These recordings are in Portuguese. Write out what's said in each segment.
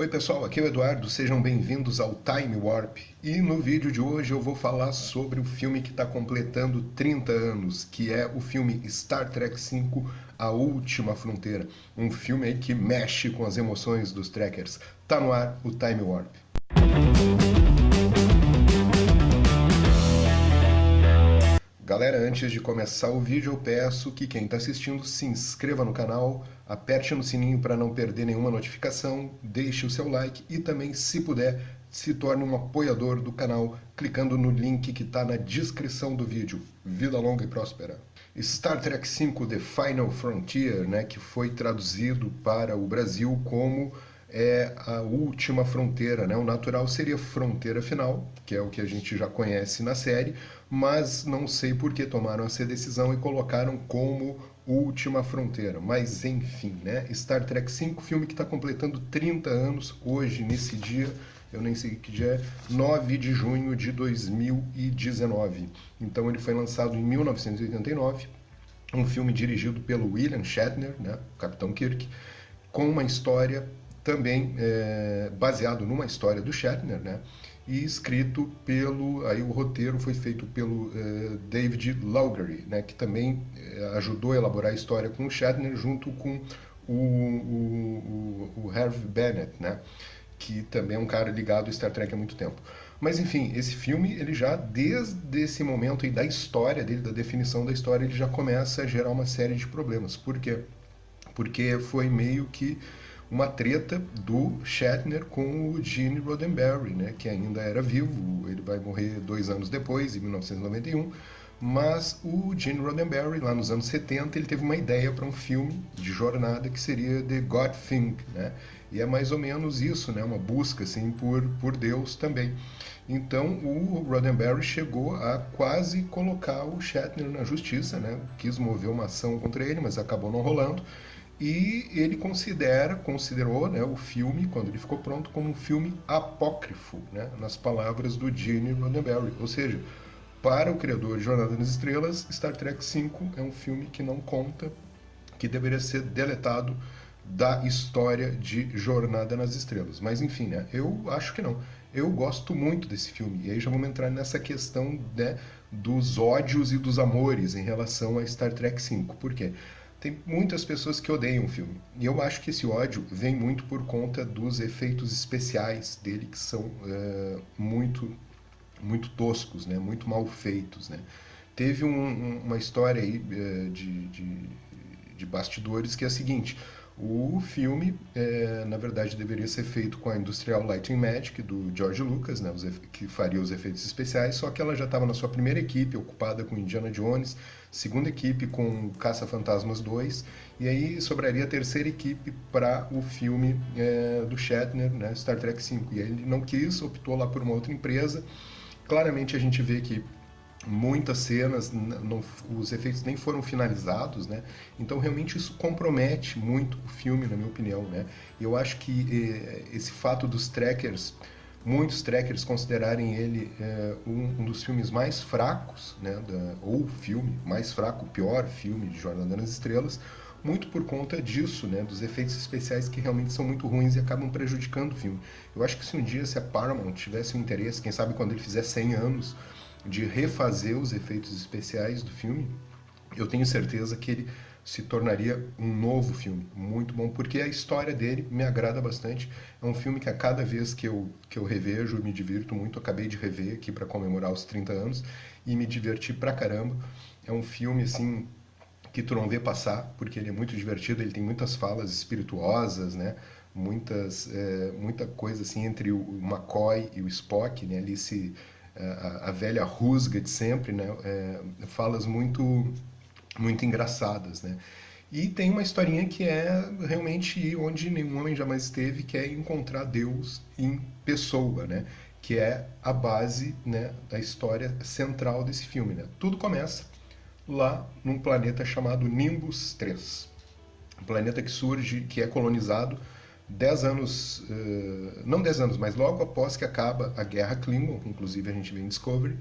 Oi pessoal, aqui é o Eduardo, sejam bem-vindos ao Time Warp. E no vídeo de hoje eu vou falar sobre o filme que está completando 30 anos, que é o filme Star Trek V, A Última Fronteira. Um filme aí que mexe com as emoções dos trekkers. Tá no ar o Time Warp. Galera, antes de começar o vídeo, eu peço que quem está assistindo se inscreva no canal, aperte no sininho para não perder nenhuma notificação, deixe o seu like e também, se puder, se torne um apoiador do canal clicando no link que está na descrição do vídeo. Vida longa e próspera! Star Trek V The Final Frontier, né, que foi traduzido para o Brasil como a última fronteira, né? O natural seria fronteira final, que é o que a gente já conhece na série, mas não sei por que tomaram essa decisão e colocaram como última fronteira. Mas enfim, né? Star Trek V, filme que está completando 30 anos hoje, nesse dia, eu nem sei que dia é, 9 de junho de 2019. Então ele foi lançado em 1989, um filme dirigido pelo William Shatner, né? O Capitão Kirk, com uma história também baseado numa história do Shatner, né? E escrito pelo, aí o roteiro foi feito pelo David Lowery, né? Que também ajudou a elaborar a história com o Shatner junto com o Harvey Bennett, né? Que também é um cara ligado ao Star Trek há muito tempo. Mas enfim, esse filme, ele já, desde esse momento aí da história dele, da definição da história, ele já começa a gerar uma série de problemas. Por quê? Porque foi meio que uma treta do Shatner com o Gene Roddenberry, né, que ainda era vivo. Ele vai morrer 2 anos depois, em 1991, mas o Gene Roddenberry, lá nos anos 70, ele teve uma ideia para um filme de jornada que seria The God Thing, né, e é mais ou menos isso, né, uma busca assim, por Deus também. Então o Roddenberry chegou a quase colocar o Shatner na justiça, né, quis mover uma ação contra ele, mas acabou não rolando. E ele considerou, né, o filme, quando ele ficou pronto, como um filme apócrifo, né, nas palavras do Gene Roddenberry. Ou seja, para o criador de Jornada nas Estrelas, Star Trek V é um filme que não conta, que deveria ser deletado da história de Jornada nas Estrelas. Mas enfim, né, eu acho que não. Eu gosto muito desse filme. E aí já vamos entrar nessa questão, né, dos ódios e dos amores em relação a Star Trek V. Por quê? Tem muitas pessoas que odeiam o filme. E eu acho que esse ódio vem muito por conta dos efeitos especiais dele, que são muito toscos, né? Muito mal feitos, né? Teve uma história aí de bastidores que é a seguinte: o filme, na verdade, deveria ser feito com a Industrial Light and Magic, do George Lucas, né, que faria os efeitos especiais, só que ela já estava na sua primeira equipe, ocupada com Indiana Jones, segunda equipe com Caça-Fantasmas 2, e aí sobraria a terceira equipe para o filme do Shatner, né, Star Trek V. E aí ele não quis, optou lá por uma outra empresa. Claramente a gente vê que muitas cenas, os efeitos nem foram finalizados, né? Então realmente isso compromete muito o filme, na minha opinião, né? Eu acho que esse fato dos trekkers, muitos trekkers considerarem ele um dos filmes mais fracos, né? Ou o filme mais fraco, o pior filme de Jornada nas Estrelas, muito por conta disso, né, dos efeitos especiais que realmente são muito ruins e acabam prejudicando o filme. Eu acho que se um dia se a Paramount tivesse um interesse, quem sabe quando ele fizer 100 anos, de refazer os efeitos especiais do filme, eu tenho certeza que ele se tornaria um novo filme, muito bom, porque a história dele me agrada bastante. É um filme que a cada vez que eu revejo, eu me divirto muito. Eu acabei de rever aqui para comemorar os 30 anos e me diverti pra caramba. É um filme, assim, que tu não vê passar, porque ele é muito divertido, ele tem muitas falas espirituosas, né? Muita coisa assim entre o McCoy e o Spock, né? Ali a velha rusga de sempre, né? Falas muito engraçadas, né? E tem uma historinha que é realmente onde nenhum homem jamais esteve, que é encontrar Deus em pessoa, né? Que é a base, né, da história central desse filme, né? Tudo começa lá num planeta chamado Nimbus 3. Um planeta que surge, que é colonizado 10 anos, não 10 anos, mas logo após que acaba a Guerra Klingon, que inclusive a gente vê em Discovery,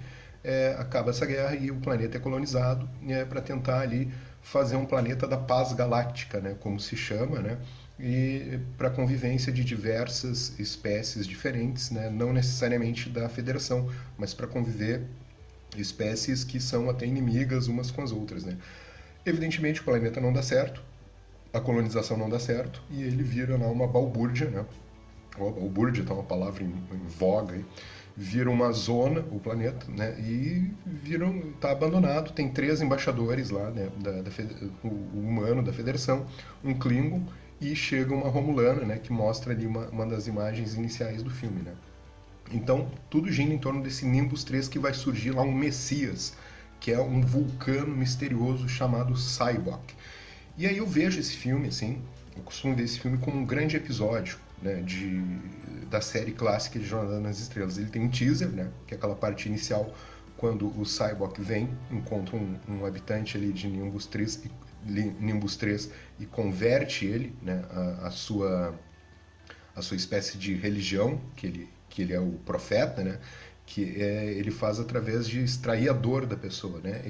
acaba essa guerra e o planeta é colonizado para tentar ali fazer um planeta da paz galáctica, né, como se chama, né, e para convivência de diversas espécies diferentes, né? Não necessariamente da Federação, mas para conviver espécies que são até inimigas umas com as outras, né? Evidentemente o planeta não dá certo, a colonização não dá certo, e ele vira lá uma balbúrdia, né? O balbúrdia tá uma palavra em voga aí, vira uma zona, o planeta, né? E tá abandonado. Tem 3 embaixadores lá, né? O humano da Federação, um Klingon, e chega uma Romulana, né? Que mostra ali uma das imagens iniciais do filme, né? Então, tudo gira em torno desse Nimbus 3 que vai surgir lá um Messias, que é um vulcano misterioso chamado Sybok. E aí eu vejo esse filme, assim, eu costumo ver esse filme como um grande episódio, né, da série clássica de Jornada nas Estrelas. Ele tem um teaser, né, que é aquela parte inicial, quando o Sybok vem, encontra um habitante ali de Nimbus 3 e converte ele, né, a sua espécie de religião, que ele é o profeta, né? Ele faz através de extrair a dor da pessoa, né?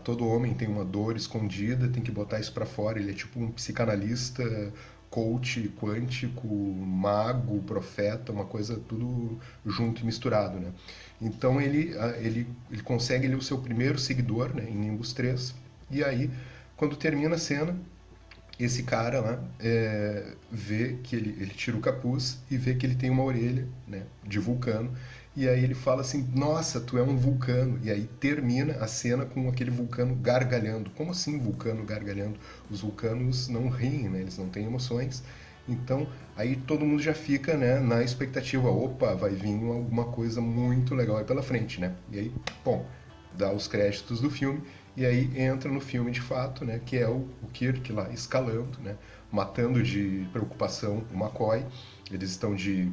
Todo homem tem uma dor escondida, tem que botar isso para fora. Ele é tipo um psicanalista, coach quântico, mago, profeta, uma coisa tudo junto e misturado, né? Então ele consegue o seu primeiro seguidor, né, em Nimbus 3, e aí, quando termina a cena, esse cara lá vê que ele tira o capuz e vê que ele tem uma orelha, né, de vulcano, e aí ele fala assim, nossa, tu é um vulcano, e aí termina a cena com aquele vulcano gargalhando. Como assim vulcano gargalhando? Os vulcanos não riem, né, eles não têm emoções. Então aí todo mundo já fica, né, na expectativa, opa, vai vir alguma coisa muito legal aí pela frente, né? E aí, bom, dá os créditos do filme, e aí entra no filme de fato, né, que é o Kirk lá escalando, né, matando de preocupação o McCoy. Eles estão de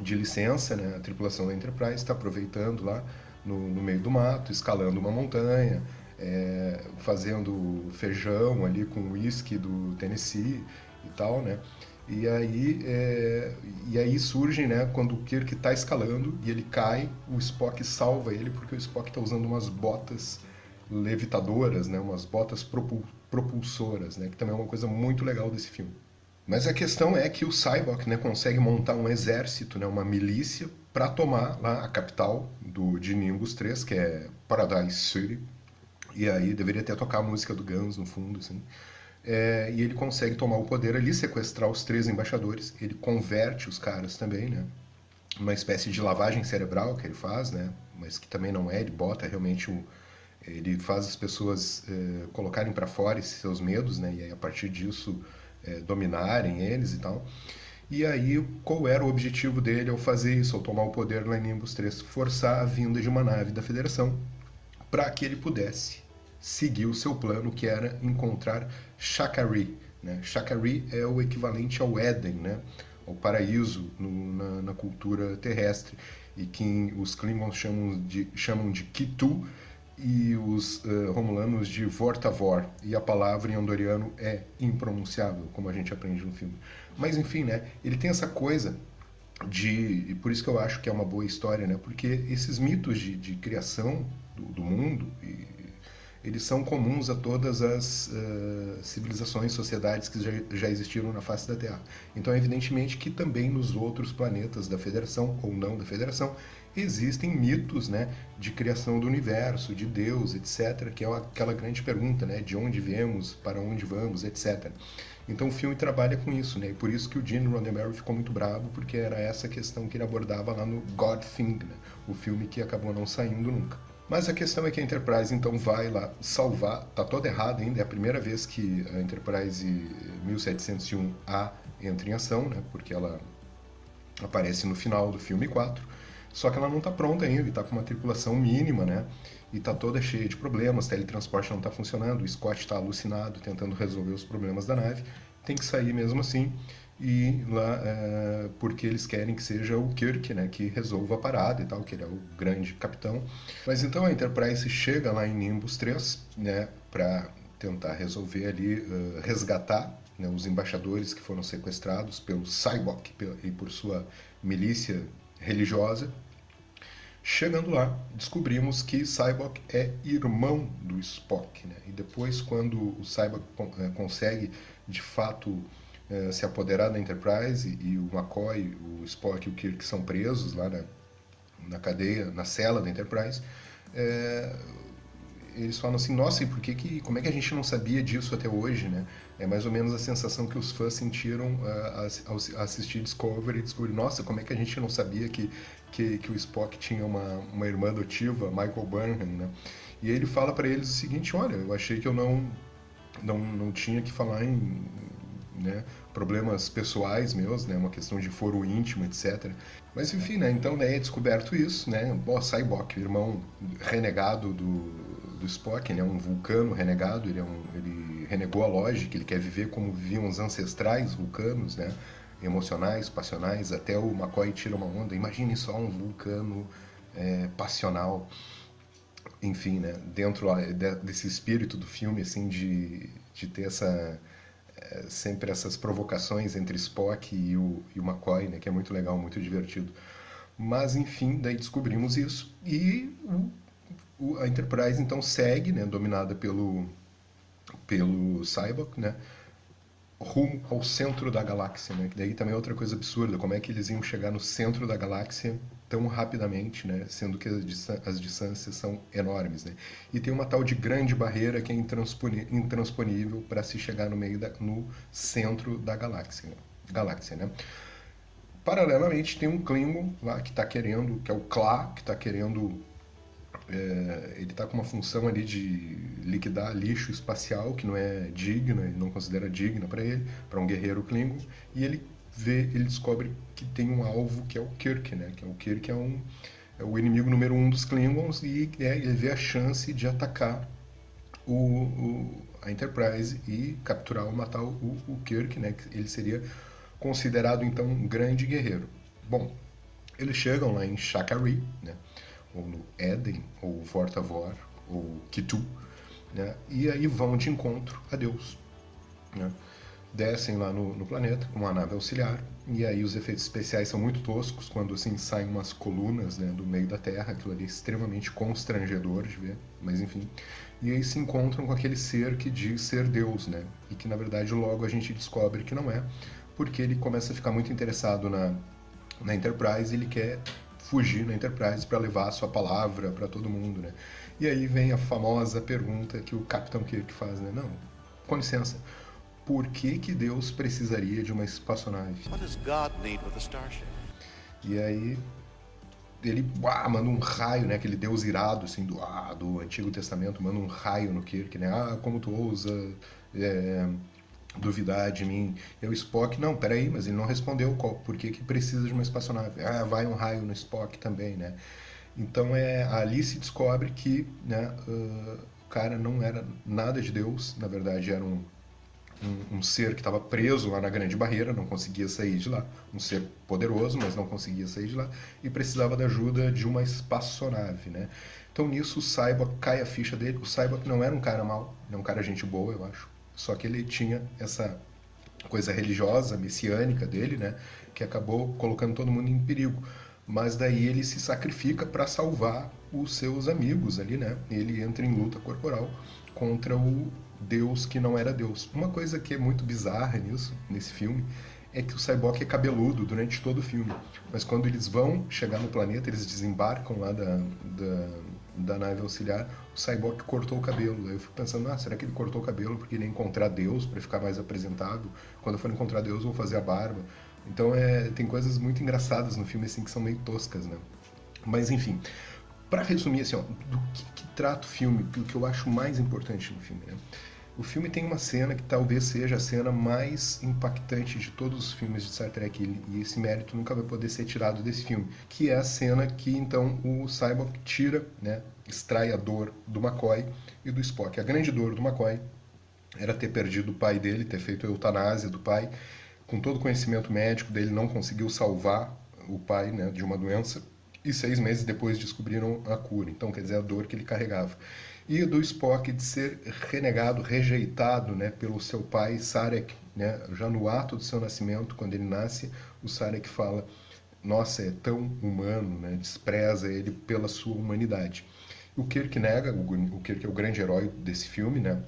licença, né, a tripulação da Enterprise está aproveitando lá no meio do mato, escalando uma montanha, fazendo feijão ali com uísque do Tennessee e tal, né? E aí surge, né, quando o Kirk está escalando e ele cai, o Spock salva ele porque o Spock está usando umas botas levitadoras, né, umas botas propulsoras, né, que também é uma coisa muito legal desse filme. Mas a questão é que o Sybok, né, consegue montar um exército, né, uma milícia, para tomar lá a capital de Nimbus 3, que é Paradise City. E aí deveria até tocar a música do Guns no fundo, assim. E ele consegue tomar o poder ali, sequestrar os 3 embaixadores. Ele converte os caras também, né? Uma espécie de lavagem cerebral que ele faz, né? Mas que também não é, ele bota realmente ele faz as pessoas colocarem para fora esses seus medos, né? E aí, a partir disso dominarem eles e tal. E aí, qual era o objetivo dele ao fazer isso, ao tomar o poder lá em Nimbus 3? Forçar a vinda de uma nave da Federação para que ele pudesse seguir o seu plano, que era encontrar Shakari. Né? Shakari é o equivalente ao Éden, né? Ao paraíso na cultura terrestre, e que os Klingons chamam de Kitu, e os romulanos de Vortavor, e a palavra em andoriano é impronunciável, como a gente aprende no filme. Mas enfim, né, ele tem essa coisa e por isso que eu acho que é uma boa história, né, porque esses mitos de criação do mundo, eles são comuns a todas as civilizações, sociedades que já existiram na face da Terra. Então, evidentemente que também nos outros planetas da Federação, ou não da Federação, existem mitos, né, de criação do universo, de Deus, etc., que é aquela grande pergunta, né, de onde viemos, para onde vamos, etc. Então o filme trabalha com isso, né, e por isso que o Gene Roddenberry ficou muito bravo, porque era essa questão que ele abordava lá no God Thing, né, o filme que acabou não saindo nunca. Mas a questão é que a Enterprise então vai lá salvar, tá toda errada ainda, é a primeira vez que a Enterprise 1701A entra em ação, né, porque ela aparece no final do filme 4, só que ela não está pronta ainda, e está com uma tripulação mínima, né, e está toda cheia de problemas, teletransporte não está funcionando, o Scott está alucinado tentando resolver os problemas da nave, tem que sair mesmo assim, e lá porque eles querem que seja o Kirk, né, que resolva a parada e tal, que ele é o grande capitão. Mas então a Enterprise chega lá em Nimbus 3, né, para tentar resolver ali, resgatar, né, os embaixadores que foram sequestrados pelo Sybok e por sua milícia religiosa. Chegando lá, descobrimos que Sybok é irmão do Spock, né? E depois, quando o Sybok consegue, de fato, se apoderar da Enterprise e o McCoy, o Spock e o Kirk são presos lá na cadeia, na cela da Enterprise. Eles falam assim, nossa, e como é que a gente não sabia disso até hoje, né? É mais ou menos a sensação que os fãs sentiram ao assistir Discovery e descobrir, nossa, como é que a gente não sabia que o Spock tinha uma irmã adotiva, Michael Burnham, né? E aí ele fala para eles o seguinte, olha, eu achei que eu não tinha que falar em, né, problemas pessoais meus, né, uma questão de foro íntimo, etc. Mas enfim, né, então daí é descoberto isso, né, o Sybok, o irmão renegado do Spock, ele é um vulcano renegado, ele renegou a lógica, ele quer viver como viviam os ancestrais vulcanos, né, emocionais, passionais, até o McCoy tira uma onda, imagine só um vulcano passional, enfim, né, dentro desse espírito do filme, assim, de ter sempre essas provocações entre Spock e o McCoy, né, que é muito legal, muito divertido. Mas, enfim, daí descobrimos isso e a Enterprise, então, segue, né, dominada pelo Sybok, né, rumo ao centro da galáxia, né? Que daí também é outra coisa absurda, como é que eles iam chegar no centro da galáxia tão rapidamente, né? Sendo que as distâncias são enormes, né? E tem uma tal de grande barreira que é intransponível para se chegar no centro da galáxia, né? Paralelamente tem um Klingon lá que está querendo, que é o Kla, que está querendo ele está com uma função ali de liquidar lixo espacial que não é digna, ele não considera digna para ele, para um guerreiro Klingon, e ele descobre que tem um alvo que é o Kirk, né? Que é o Kirk é o inimigo número 1 dos Klingons e ele vê a chance de atacar a Enterprise e capturar ou matar o Kirk, né? Que ele seria considerado então um grande guerreiro. Bom, eles chegam lá em Shakari, né? Ou no Éden, ou Vortavor, ou Kitu, né? E aí vão de encontro a Deus, né? Descem lá no planeta com uma nave auxiliar, e aí os efeitos especiais são muito toscos, quando assim saem umas colunas, né, do meio da Terra, aquilo ali é extremamente constrangedor de ver, mas enfim. E aí se encontram com aquele ser que diz ser Deus, né? E que na verdade logo a gente descobre que não é, porque ele começa a ficar muito interessado na Enterprise, ele quer fugir na Enterprise para levar a sua palavra para todo mundo, né? E aí vem a famosa pergunta que o Capitão Kirk faz, né? Não, com licença, por que Deus precisaria de uma espaçonave? What does God need with a starship? E aí ele manda um raio, né? Aquele Deus irado assim do Antigo Testamento manda um raio no Kirk, né? Como tu ousa duvidar de mim. E o Spock, não, peraí, mas ele não respondeu por que precisa de uma espaçonave. Vai um raio no Spock também, né? Então ali se descobre que, né, o cara não era nada de Deus, na verdade era um ser que estava preso lá na Grande Barreira, não conseguia sair de lá. Um ser poderoso, mas não conseguia sair de lá. E precisava da ajuda de uma espaçonave, né? Então nisso o Sybok cai a ficha dele. O Sybok não era um cara mau, ele é um cara gente boa, eu acho. Só que ele tinha essa coisa religiosa, messiânica dele, né? Que acabou colocando todo mundo em perigo. Mas daí ele se sacrifica para salvar os seus amigos ali, né? Ele entra em luta corporal contra o Deus que não era Deus. Uma coisa que é muito bizarra nesse filme, é que o Sybok é cabeludo durante todo o filme. Mas quando eles vão chegar no planeta, eles desembarcam lá da nave auxiliar, o Sybok cortou o cabelo. Aí eu fico pensando, será que ele cortou o cabelo porque ele ia encontrar Deus para ficar mais apresentável? Quando eu for encontrar Deus, eu vou fazer a barba. Então tem coisas muito engraçadas no filme assim que são meio toscas, né? Mas enfim, para resumir assim, do que trata o filme, o que eu acho mais importante no filme, né? O filme tem uma cena que talvez seja a cena mais impactante de todos os filmes de Star Trek, e esse mérito nunca vai poder ser tirado desse filme, que é a cena que então o Sybok tira, né, extrai a dor do McCoy e do Spock. A grande dor do McCoy era ter perdido o pai dele, ter feito a eutanásia do pai. Com todo o conhecimento médico dele, não conseguiu salvar o pai, né, de uma doença, e 6 meses depois descobriram a cura. Então, quer dizer, a dor que ele carregava. E do Spock de ser renegado, rejeitado, né, pelo seu pai, Sarek, né, já no ato do seu nascimento, quando ele nasce, o Sarek fala, nossa, é tão humano, né, despreza ele pela sua humanidade. O Kirk nega, o Kirk é o grande herói desse filme, né,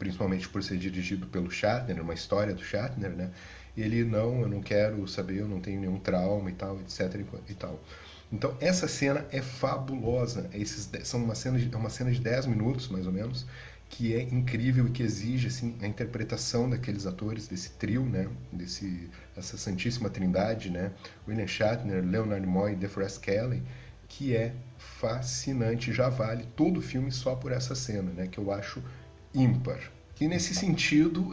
principalmente por ser dirigido pelo Shatner, uma história do Shatner, né? Ele, não, eu não quero saber, eu não tenho nenhum trauma e tal, etc e tal. Então, essa cena é fabulosa. É uma cena de 10 minutos, mais ou menos, que é incrível e que exige assim, a interpretação daqueles atores, desse trio, né? Essa santíssima trindade, né? William Shatner, Leonard Nimoy e DeForest Kelley, que é fascinante. Já vale todo o filme só por essa cena, né? Que eu acho ímpar. E nesse sentido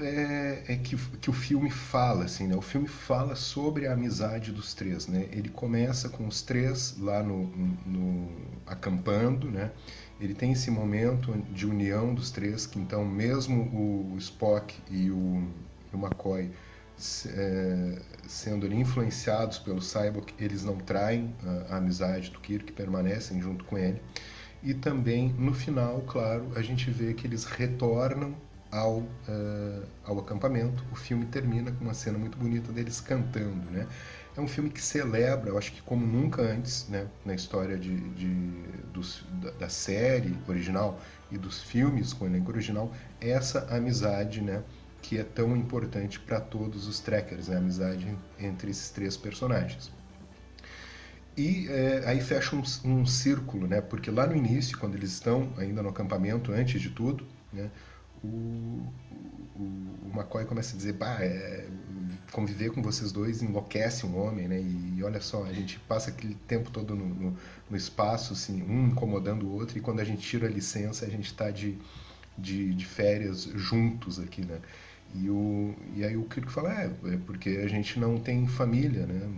que o filme fala, assim, né? O filme fala sobre a amizade dos três, né? Ele começa com os três lá no acampando, né? Ele tem esse momento de união dos três, que então mesmo o Spock e o McCoy sendo influenciados pelo Cyborg, eles não traem a amizade do Kirk, permanecem junto com ele. E também, no final, claro, a gente vê que eles retornam ao acampamento. O filme termina com uma cena muito bonita deles cantando, né? É um filme que celebra, eu acho que como nunca antes, né, na história da série original e dos filmes com o elenco original, essa amizade, né, que é tão importante para todos os trekkers, né, a amizade entre esses três personagens. E aí fecha um círculo, né? Porque lá no início, quando eles estão ainda no acampamento, antes de tudo, né? O McCoy começa a dizer, conviver com vocês dois enlouquece um homem, né? E olha só, a gente passa aquele tempo todo no espaço, assim, um incomodando o outro, e quando a gente tira a licença, a gente está de férias juntos aqui, né? E aí o Kirk fala, porque a gente não tem família, né?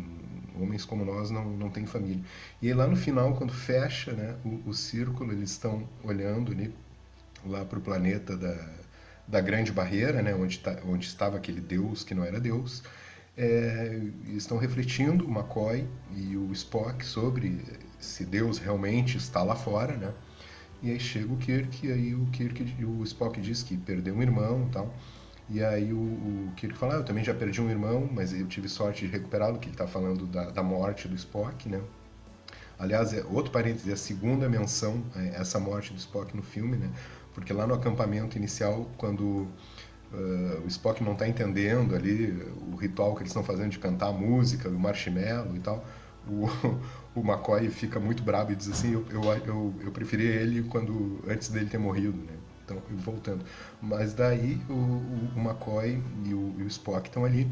Homens como nós não têm família. E aí lá no final, quando fecha, né, o círculo, eles estão olhando ali, lá para o planeta da Grande Barreira, né, onde estava aquele Deus que não era Deus. Estão refletindo, o McCoy e o Spock, sobre se Deus realmente está lá fora, né? E aí chega o Kirk, e aí o Spock diz que perdeu um irmão e tal. E aí o Kirk fala, eu também já perdi um irmão, mas eu tive sorte de recuperá-lo, que ele está falando da morte do Spock, né? Aliás, outro parêntese, a segunda menção essa morte do Spock no filme, né? Porque lá no acampamento inicial, quando o Spock não está entendendo ali o ritual que eles estão fazendo de cantar a música, o marshmallow e tal, o, o McCoy fica muito bravo e diz assim, eu preferia ele antes dele ter morrido, né? Então, voltando. Mas daí o McCoy e o Spock estão ali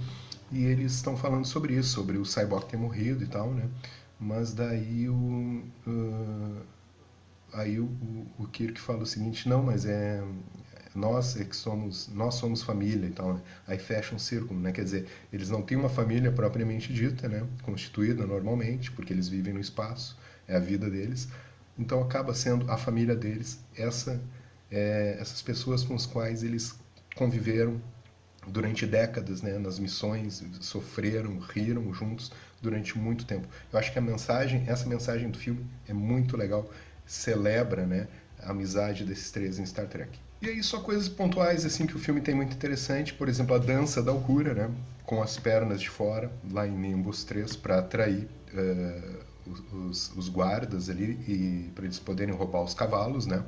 e eles estão falando sobre isso, sobre o Cyborg ter morrido e tal, né? Mas daí aí o Kirk fala o seguinte, não, mas nós somos família e tal, né? Aí fecha um círculo, né? Quer dizer, eles não têm uma família propriamente dita, né? Constituída normalmente, porque eles vivem no espaço, é a vida deles. Então acaba sendo a família deles, essas pessoas com as quais eles conviveram durante décadas, né, nas missões, sofreram, riram juntos durante muito tempo. Eu acho que essa mensagem do filme é muito legal, celebra, né, a amizade desses três em Star Trek. E aí só coisas pontuais assim que o filme tem muito interessante, por exemplo, a dança da Uhura, né, com as pernas de fora, lá em Nimbus 3, para atrair os guardas ali e para eles poderem roubar os cavalos, né?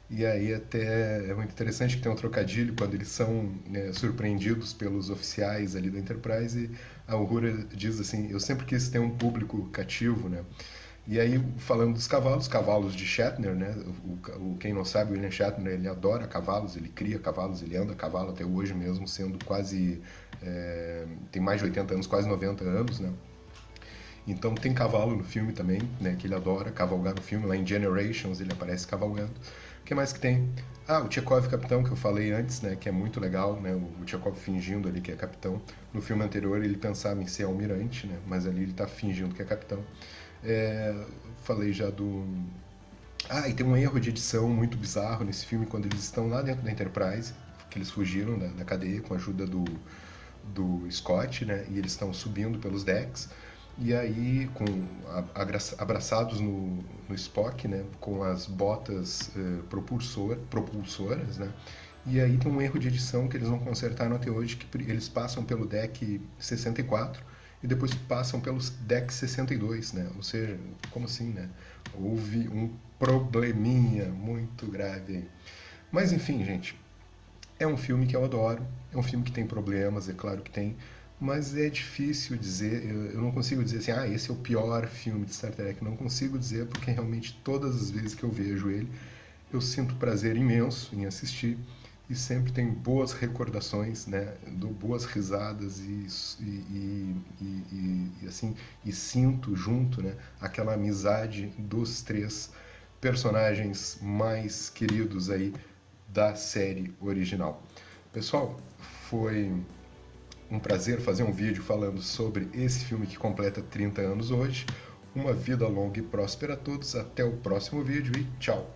E aí até é muito interessante que tem um trocadilho quando eles são, né, surpreendidos pelos oficiais ali da Enterprise, e a Uhura diz assim, eu sempre quis ter um público cativo, né? E aí, falando dos cavalos de Shatner, né? Quem não sabe, o William Shatner, ele adora cavalos, ele cria cavalos, ele anda a cavalo até hoje mesmo, sendo quase... tem mais de 80 anos, quase 90 anos, né? Então tem cavalo no filme também, né, que ele adora cavalgar no filme, lá em Generations ele aparece cavalgando. O que mais que tem? O Chekhov capitão, que eu falei antes, né, que é muito legal, né, o Chekhov fingindo ali que é capitão. No filme anterior ele pensava em ser almirante, né, mas ali ele está fingindo que é capitão. Falei já do... e tem um erro de edição muito bizarro nesse filme, quando eles estão lá dentro da Enterprise, que eles fugiram da cadeia com a ajuda do Scott, né, e eles estão subindo pelos decks. E aí, abraçados no Spock, né, com as botas propulsoras, né, e aí tem um erro de edição que eles não consertaram até hoje, que eles passam pelo deck 64 e depois passam pelos deck 62, né, ou seja, como assim, né, houve um probleminha muito grave aí. Mas enfim, gente, É um filme que eu adoro, é um filme que tem problemas, é claro que tem, mas é difícil dizer, eu não consigo dizer assim, ah, esse é o pior filme de Star Trek, não consigo dizer porque realmente todas as vezes que eu vejo ele, eu sinto prazer imenso em assistir e sempre tem boas recordações, né? Dou boas risadas e assim e sinto junto, né? Aquela amizade dos três personagens mais queridos aí da série original. Pessoal, foi um prazer fazer um vídeo falando sobre esse filme que completa 30 anos hoje. Uma vida longa e próspera a todos. Até o próximo vídeo e tchau!